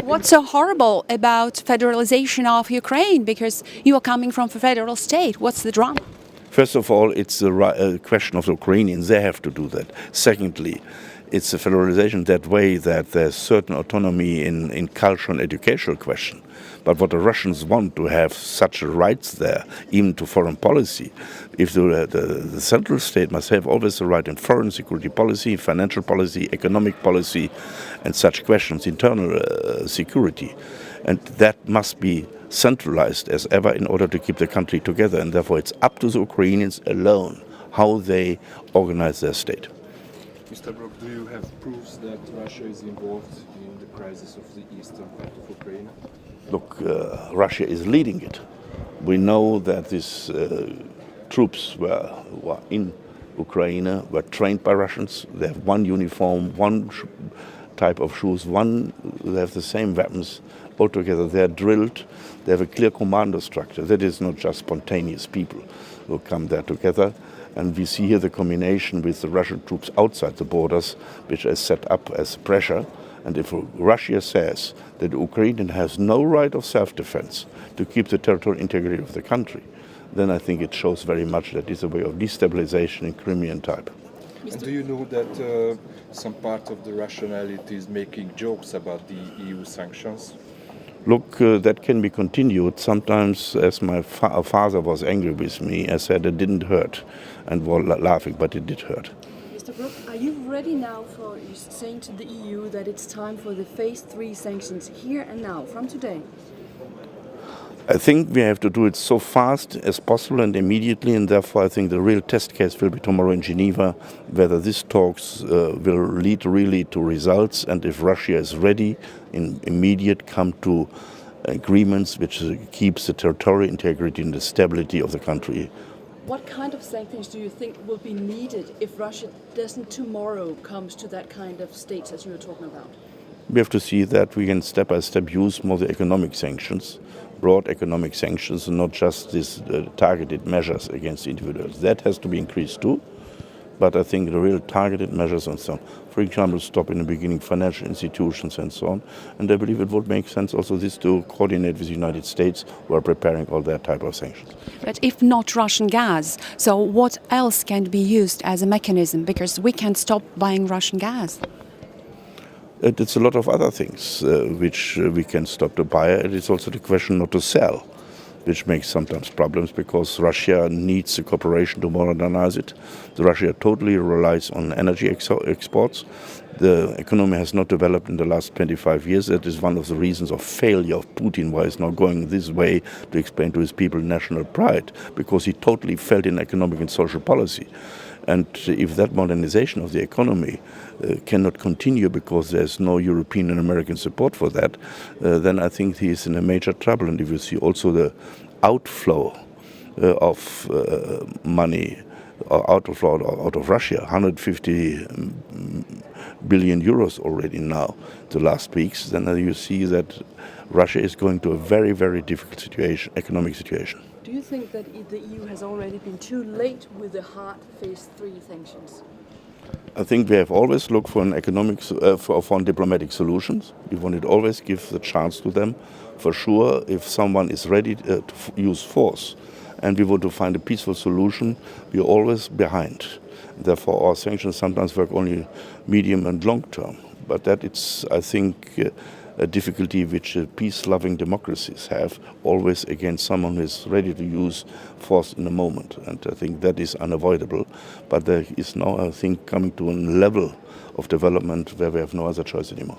What's so horrible about federalization of Ukraine? Because you are coming from a federal state. What's the drama? First of all, it's a question of the Ukrainians. They have to do that. Secondly, it's a federalization that way that there's certain autonomy in culture and educational question. But what the Russians want to have such rights there, even to foreign policy, if the central state must have always the right in foreign security policy, financial policy, economic policy, and such questions, internal security. And that must be centralized as ever in order to keep the country together. And therefore it's up to the Ukrainians alone how they organize their state. Mr. Brok, do you have proofs that Russia is involved in the crisis of the eastern part of Ukraine? Look, Russia is leading it. We know that these troops were in Ukraine, were trained by Russians. They have one uniform, one type of shoes, they have the same weapons altogether. They are drilled. They have a clear commando structure. That is not just spontaneous people who come there together. And we see here the combination with the Russian troops outside the borders, which is set up as pressure. And if Russia says that Ukraine has no right of self-defense to keep the territorial integrity of the country, then I think it shows very much that it's a way of destabilization in Crimean type. And do you know that some part of the Russian elite is making jokes about the EU sanctions? Look, that can be continued. Sometimes, as my father was angry with me, I said it didn't hurt and was laughing, but it did hurt. Mr. Brok, are you ready now for saying to the EU that it's time for the phase 3 sanctions here and now, from today? I think we have to do it so fast as possible and immediately, and therefore I think the real test case will be tomorrow in Geneva, whether these talks will lead really to results, and if Russia is ready in immediate come to agreements which keeps the territorial integrity and the stability of the country. What kind of sanctions do you think will be needed if Russia doesn't tomorrow comes to that kind of state as you were talking about? We have to see that we can step by step use more the economic sanctions, broad economic sanctions, and not just these targeted measures against individuals. That has to be increased too. But I think the real targeted measures and so on, for example, stop in the beginning financial institutions and so on. And I believe it would make sense also this to coordinate with the United States, who are preparing all that type of sanctions. But if not Russian gas, so what else can be used as a mechanism? Because we can't stop buying Russian gas. It's a lot of other things which we can stop to buy. It is also the question not to sell, which makes sometimes problems because Russia needs the cooperation to modernize it. Russia totally relies on energy exports. The economy has not developed in the last 25 years. That is one of the reasons of failure of Putin, why he's now going this way to explain to his people national pride, because he totally failed in economic and social policy. And if that modernization of the economy cannot continue because there's no European and American support for that, then I think he is in a major trouble. And if you see also the outflow of money, outflow out of Russia, 150 billion euros already now the last weeks, then you see that Russia is going to a very, very difficult situation, economic situation. Do you think that the EU has already been too late with the hard phase 3 sanctions? I think we have always looked for for diplomatic solutions. We wanted to always give the chance to them. For sure, if someone is ready to use force and we want to find a peaceful solution, we are always behind. Therefore, our sanctions sometimes work only medium and long term. But that it's, I think, a difficulty which peace-loving democracies have, always against someone who is ready to use force in a moment. And I think that is unavoidable. But there is now, I think, coming to a level of development where we have no other choice anymore.